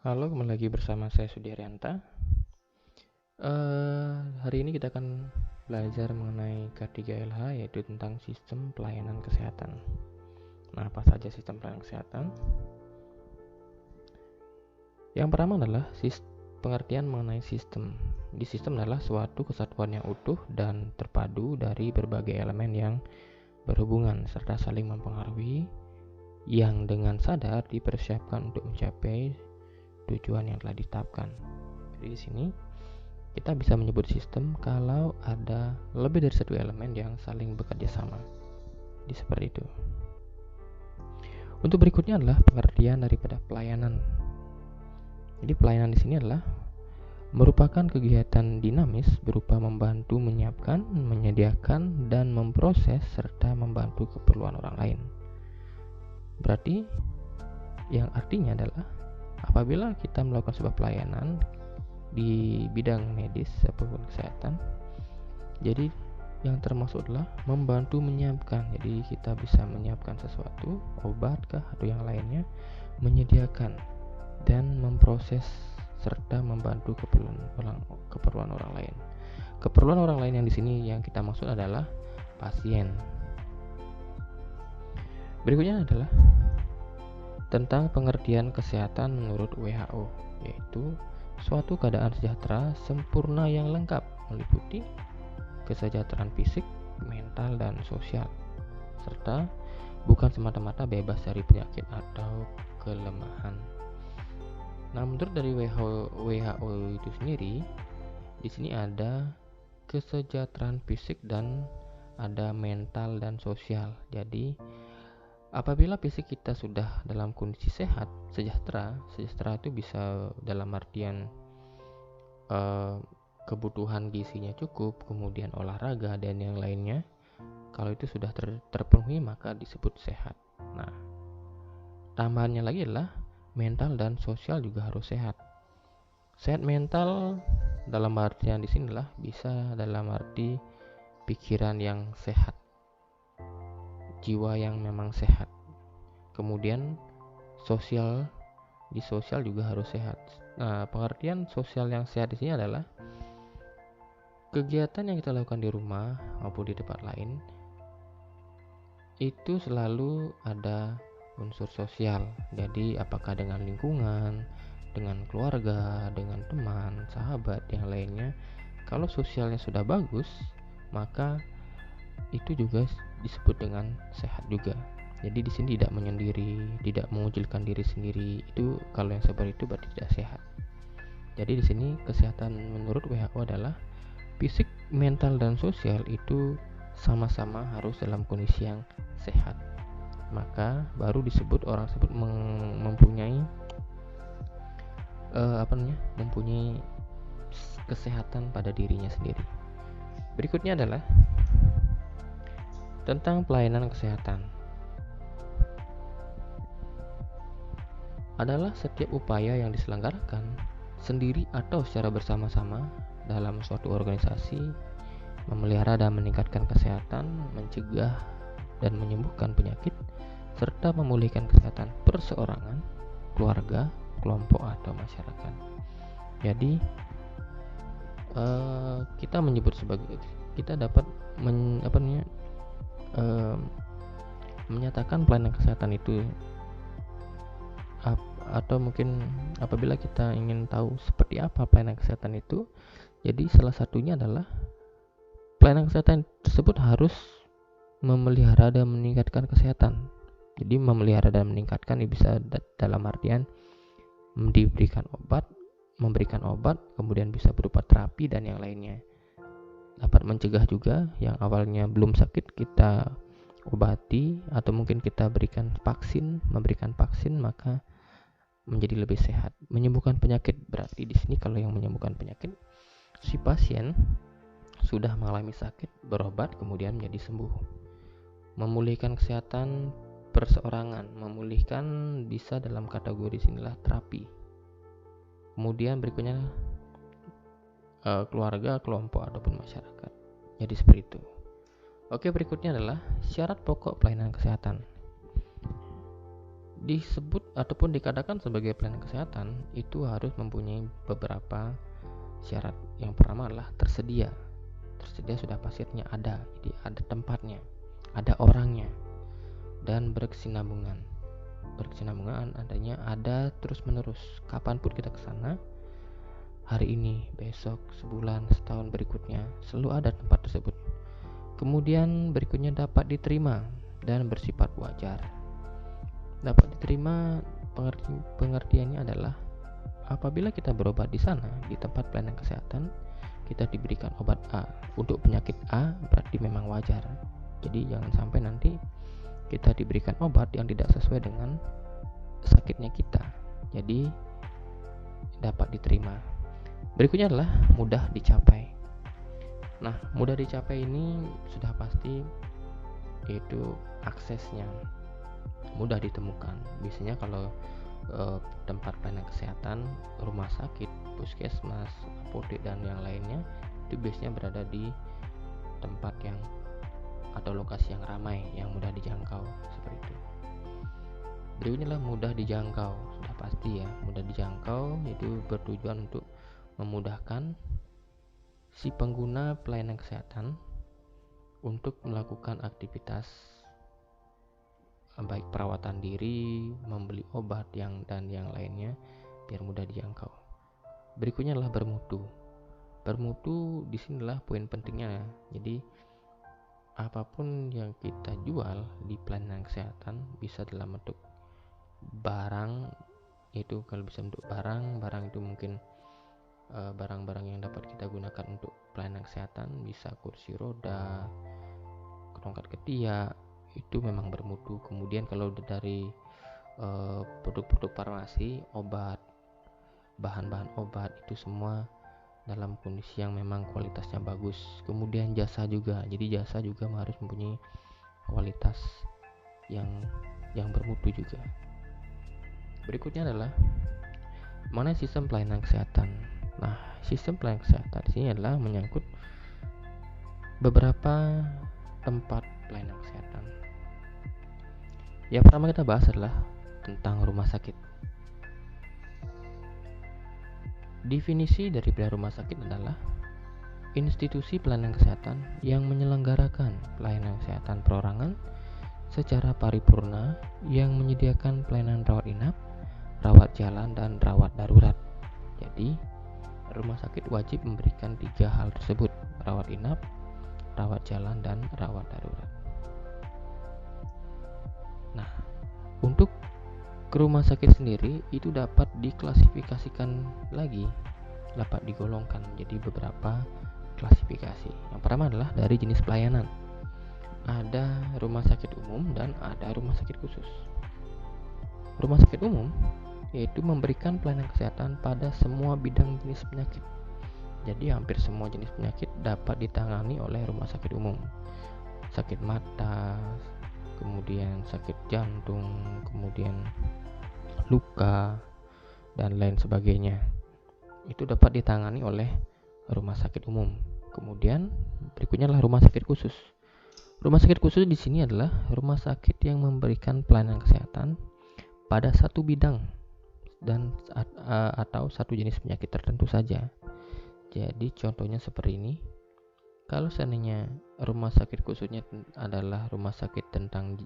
Halo, kembali lagi bersama saya Sudiarianta. Hari ini kita akan belajar mengenai K3LH, yaitu tentang sistem pelayanan kesehatan. Nah, apa saja sistem pelayanan kesehatan? Yang pertama adalah pengertian mengenai sistem. Di sistem adalah suatu kesatuan yang utuh dan terpadu dari berbagai elemen yang berhubungan serta saling mempengaruhi, yang dengan sadar dipersiapkan untuk mencapai tujuan yang telah ditetapkan. Jadi di sini kita bisa menyebut sistem kalau ada lebih dari satu elemen yang saling bekerja sama. Jadi seperti itu. Untuk berikutnya adalah pengertian daripada pelayanan. Jadi pelayanan di sini adalah merupakan kegiatan dinamis berupa membantu menyiapkan, menyediakan, dan memproses serta membantu keperluan orang lain. Berarti yang artinya adalah apabila kita melakukan sebuah pelayanan di bidang medis ataupun kesehatan, jadi yang termasuk adalah membantu menyiapkan. Jadi kita bisa menyiapkan sesuatu, obat kah atau yang lainnya, menyediakan dan memproses serta membantu keperluan orang lain. Keperluan orang lain yang di sini yang kita maksud adalah pasien. Berikutnya adalah tentang pengertian kesehatan menurut WHO, yaitu suatu keadaan sejahtera sempurna yang lengkap, meliputi kesejahteraan fisik, mental, dan sosial, serta bukan semata-mata bebas dari penyakit atau kelemahan. Nah, menurut dari WHO itu sendiri, di sini ada kesejahteraan fisik dan ada mental dan sosial. Jadi apabila fisik kita sudah dalam kondisi sehat, sejahtera itu bisa dalam artian kebutuhan gizinya cukup, kemudian olahraga dan yang lainnya. Kalau itu sudah terpenuhi maka disebut sehat. Nah, tambahannya lagi adalah mental dan sosial juga harus sehat. Sehat mental dalam artian di sini adalah bisa dalam arti pikiran yang sehat, jiwa yang memang sehat. Kemudian sosial juga harus sehat. Nah, pengertian sosial yang sehat di sini adalah kegiatan yang kita lakukan di rumah maupun di tempat lain itu selalu ada unsur sosial. Jadi apakah dengan lingkungan, dengan keluarga, dengan teman, sahabat, yang lainnya, kalau sosialnya sudah bagus, maka itu juga disebut dengan sehat juga. Jadi di sini tidak menyendiri, tidak mengucilkan diri sendiri. Itu kalau yang seperti itu berarti tidak sehat. Jadi di sini kesehatan menurut WHO adalah fisik, mental, dan sosial itu sama-sama harus dalam kondisi yang sehat. Maka baru disebut orang tersebut mempunyai mempunyai kesehatan pada dirinya sendiri. Berikutnya adalah tentang pelayanan kesehatan. Adalah setiap upaya yang diselenggarakan sendiri atau secara bersama-sama dalam suatu organisasi memelihara dan meningkatkan kesehatan, mencegah dan menyembuhkan penyakit, serta memulihkan kesehatan perseorangan, keluarga, kelompok atau masyarakat. Jadi kita menyebut sebagai, kita dapat menyatakan pelayanan kesehatan itu, atau mungkin apabila kita ingin tahu seperti apa pelayanan kesehatan itu, jadi salah satunya adalah pelayanan kesehatan tersebut harus memelihara dan meningkatkan kesehatan. Jadi memelihara dan meningkatkan ini bisa dalam artian memberikan obat, kemudian bisa berupa terapi dan yang lainnya. Dapat mencegah juga, yang awalnya belum sakit kita obati, atau mungkin kita memberikan vaksin maka menjadi lebih sehat. Menyembuhkan penyakit, berarti di sini kalau yang menyembuhkan penyakit, si pasien sudah mengalami sakit, berobat, kemudian menjadi sembuh. Memulihkan kesehatan perseorangan, memulihkan bisa dalam kategori sinilah terapi. Kemudian berikutnya keluarga, kelompok ataupun masyarakat. Jadi seperti itu. Oke, berikutnya adalah syarat pokok pelayanan kesehatan. disebut ataupun dikatakan sebagai pelayanan kesehatan itu harus mempunyai beberapa syarat. Yang pertama adalah tersedia sudah pasiennya ada, jadi ada tempatnya, ada orangnya, dan berkesinambungan adanya ada terus menerus, kapanpun kita kesana, hari ini, besok, sebulan, setahun berikutnya, selalu ada tempat tersebut. Kemudian berikutnya dapat diterima dan bersifat wajar. Dapat diterima pengertiannya adalah apabila kita berobat di sana, di tempat pelayanan kesehatan, kita diberikan obat A untuk penyakit A, berarti memang wajar. Jadi jangan sampai nanti kita diberikan obat yang tidak sesuai dengan sakitnya kita, jadi dapat diterima. Berikutnya adalah mudah dicapai. Nah, mudah dicapai ini sudah pasti, yaitu aksesnya mudah ditemukan. Biasanya kalau tempat pelayanan kesehatan, rumah sakit, puskesmas, apotek, dan yang lainnya itu biasanya berada di tempat yang atau lokasi yang ramai, yang mudah dijangkau, seperti itu. Berikutnya adalah mudah dijangkau. Sudah pasti ya, mudah dijangkau, yaitu bertujuan untuk memudahkan si pengguna pelayanan kesehatan untuk melakukan aktivitas baik perawatan diri, membeli obat dan yang lainnya, biar mudah dijangkau. Berikutnya adalah bermutu. Bermutu di sinilah poin pentingnya. Jadi apapun yang kita jual di pelayanan kesehatan bisa dalam bentuk barang, itu kalau bisa bentuk barang itu mungkin barang-barang yang dapat kita gunakan untuk pelayanan kesehatan, bisa kursi roda, tongkat ketiak, itu memang bermutu. Kemudian kalau dari produk-produk farmasi, obat, bahan-bahan obat, itu semua dalam kondisi yang memang kualitasnya bagus. Kemudian jasa juga, jadi jasa juga harus mempunyai kualitas yang bermutu juga. Berikutnya adalah mana sistem pelayanan kesehatan. Nah, sistem pelayanan kesehatan di sini adalah menyangkut beberapa tempat pelayanan kesehatan. Yang pertama kita bahas adalah tentang rumah sakit. Definisi dari rumah sakit adalah institusi pelayanan kesehatan yang menyelenggarakan pelayanan kesehatan perorangan secara paripurna, yang menyediakan pelayanan rawat inap, rawat jalan, dan rawat darurat. Jadi rumah sakit wajib memberikan 3 hal tersebut: rawat inap, rawat jalan, dan rawat darurat. Nah, untuk ke rumah sakit sendiri itu dapat diklasifikasikan lagi, dapat digolongkan menjadi beberapa klasifikasi. Yang pertama adalah dari jenis pelayanan. Ada rumah sakit umum dan ada rumah sakit khusus. Rumah sakit umum yaitu memberikan pelayanan kesehatan pada semua bidang jenis penyakit. Jadi hampir semua jenis penyakit dapat ditangani oleh rumah sakit umum. Sakit mata, kemudian sakit jantung, kemudian luka, dan lain sebagainya, itu dapat ditangani oleh rumah sakit umum. Kemudian berikutnya adalah rumah sakit khusus. Rumah sakit khusus di sini adalah rumah sakit yang memberikan pelayanan kesehatan pada satu bidang dan atau satu jenis penyakit tertentu saja. Jadi contohnya seperti ini. Kalau seandainya rumah sakit khususnya adalah rumah sakit tentang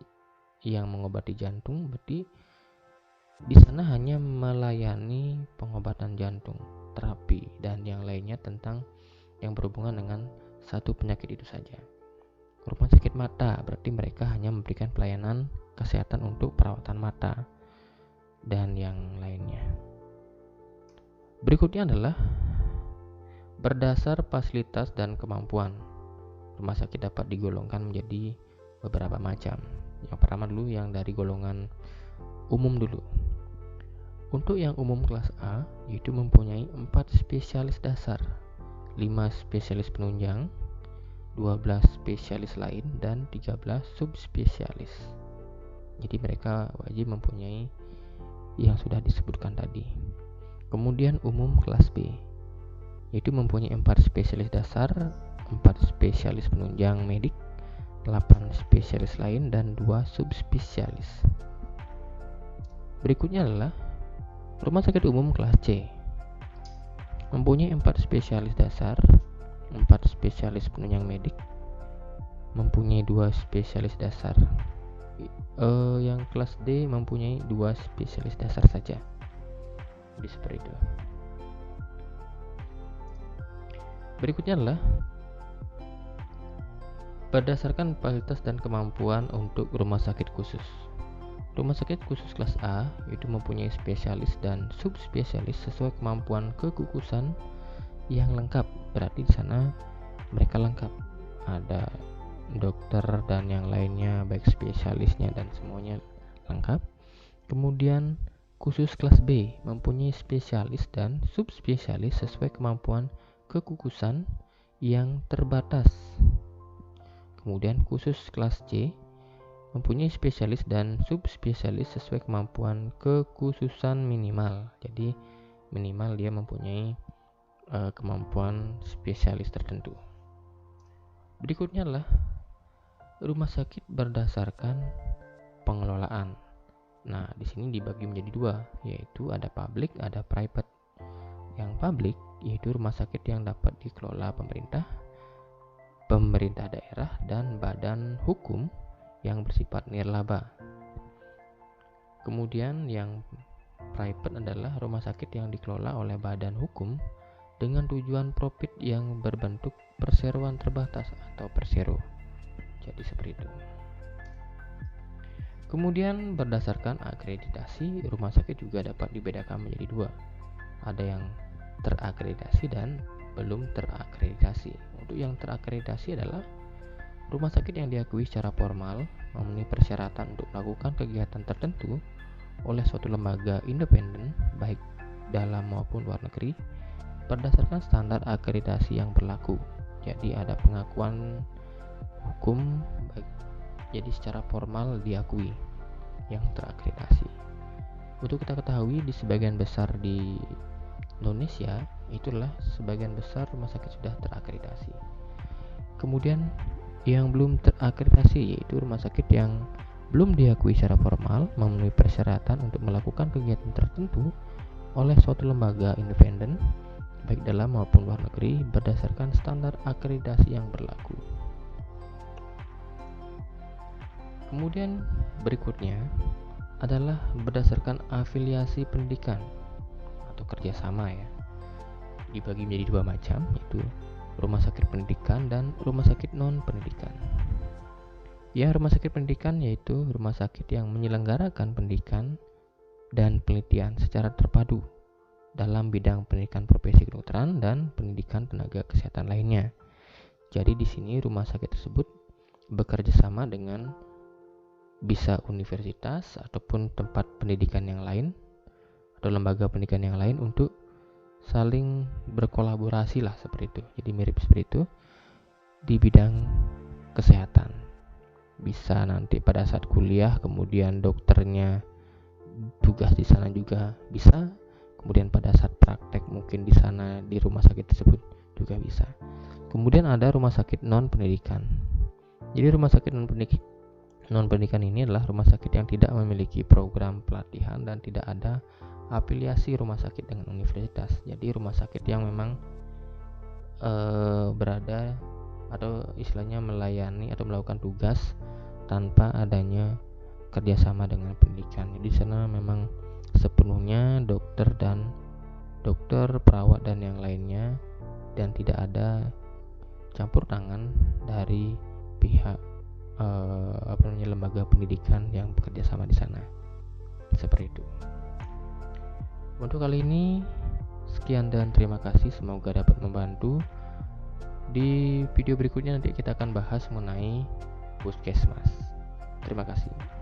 yang mengobati jantung, berarti di sana hanya melayani pengobatan jantung, terapi, dan yang lainnya tentang yang berhubungan dengan satu penyakit itu saja. Rumah sakit mata berarti mereka hanya memberikan pelayanan kesehatan untuk perawatan mata dan yang lainnya. Berikutnya adalah berdasar fasilitas dan kemampuan. Rumah sakit dapat digolongkan menjadi beberapa macam. Yang pertama dulu yang dari golongan umum dulu. Untuk yang umum kelas A, yaitu mempunyai 4 spesialis dasar, 5 spesialis penunjang, 12 spesialis lain, dan 13 subspesialis. Jadi mereka wajib mempunyai yang sudah disebutkan tadi. Kemudian umum kelas B, yaitu mempunyai 4 spesialis dasar, 4 spesialis penunjang medik, 8 spesialis lain, dan 2 subspesialis. Berikutnya adalah rumah sakit umum kelas C. Mempunyai 4 spesialis dasar, 4 spesialis penunjang medik, mempunyai 2 spesialis dasar. Yang kelas D mempunyai 2 spesialis dasar saja. Jadi seperti itu. Berikutnya adalah berdasarkan fasilitas dan kemampuan untuk rumah sakit khusus. Rumah sakit khusus kelas A itu mempunyai spesialis dan subspesialis sesuai kemampuan kekhususan yang lengkap. Berarti di sana mereka lengkap. Ada dokter dan yang lainnya, baik spesialisnya dan semuanya lengkap. Kemudian khusus kelas B mempunyai spesialis dan subspesialis sesuai kemampuan kekhususan yang terbatas. Kemudian khusus kelas C mempunyai spesialis dan subspesialis sesuai kemampuan kekhususan minimal. Jadi minimal dia mempunyai kemampuan spesialis tertentu. Berikutnya adalah rumah sakit berdasarkan pengelolaan. Nah, di sini dibagi menjadi 2, yaitu ada public, ada private. Yang public yaitu rumah sakit yang dapat dikelola pemerintah daerah dan badan hukum yang bersifat nirlaba. Kemudian yang private adalah rumah sakit yang dikelola oleh badan hukum dengan tujuan profit yang berbentuk perseroan terbatas atau persero. Jadi seperti itu. Kemudian berdasarkan akreditasi, rumah sakit juga dapat dibedakan menjadi 2. Ada yang terakreditasi dan belum terakreditasi. Untuk yang terakreditasi adalah rumah sakit yang diakui secara formal memenuhi persyaratan untuk melakukan kegiatan tertentu oleh suatu lembaga independen baik dalam maupun luar negeri berdasarkan standar akreditasi yang berlaku. Jadi ada pengakuan hukum baik, jadi secara formal diakui yang terakreditasi. Untuk kita ketahui di sebagian besar di Indonesia itulah sebagian besar rumah sakit sudah terakreditasi. Kemudian yang belum terakreditasi yaitu rumah sakit yang belum diakui secara formal memenuhi persyaratan untuk melakukan kegiatan tertentu oleh suatu lembaga independen baik dalam maupun luar negeri berdasarkan standar akreditasi yang berlaku. Kemudian berikutnya adalah berdasarkan afiliasi pendidikan atau kerjasama ya. Dibagi menjadi 2 macam, yaitu rumah sakit pendidikan dan rumah sakit non pendidikan. Ya, rumah sakit pendidikan yaitu rumah sakit yang menyelenggarakan pendidikan dan penelitian secara terpadu dalam bidang pendidikan profesi kedokteran dan pendidikan tenaga kesehatan lainnya. Jadi di sini rumah sakit tersebut bekerja sama dengan bisa universitas ataupun tempat pendidikan yang lain atau lembaga pendidikan yang lain untuk saling berkolaborasi lah seperti itu. Jadi mirip seperti itu di bidang kesehatan. Bisa nanti pada saat kuliah kemudian dokternya tugas di sana juga bisa. Kemudian pada saat praktek mungkin di sana di rumah sakit tersebut juga bisa. Kemudian ada rumah sakit non pendidikan. Jadi rumah sakit non pendidikan ini adalah rumah sakit yang tidak memiliki program pelatihan dan tidak ada afiliasi rumah sakit dengan universitas. Jadi rumah sakit yang memang berada atau istilahnya melayani atau melakukan tugas tanpa adanya kerjasama dengan pendidikan. Jadi di sana memang sepenuhnya dokter, perawat dan yang lainnya, dan tidak ada campur tangan dari pihak lembaga pendidikan yang bekerja sama di sana. Seperti itu. Untuk kali ini sekian dan terima kasih, semoga dapat membantu. Di video berikutnya nanti kita akan bahas mengenai puskesmas. Terima kasih.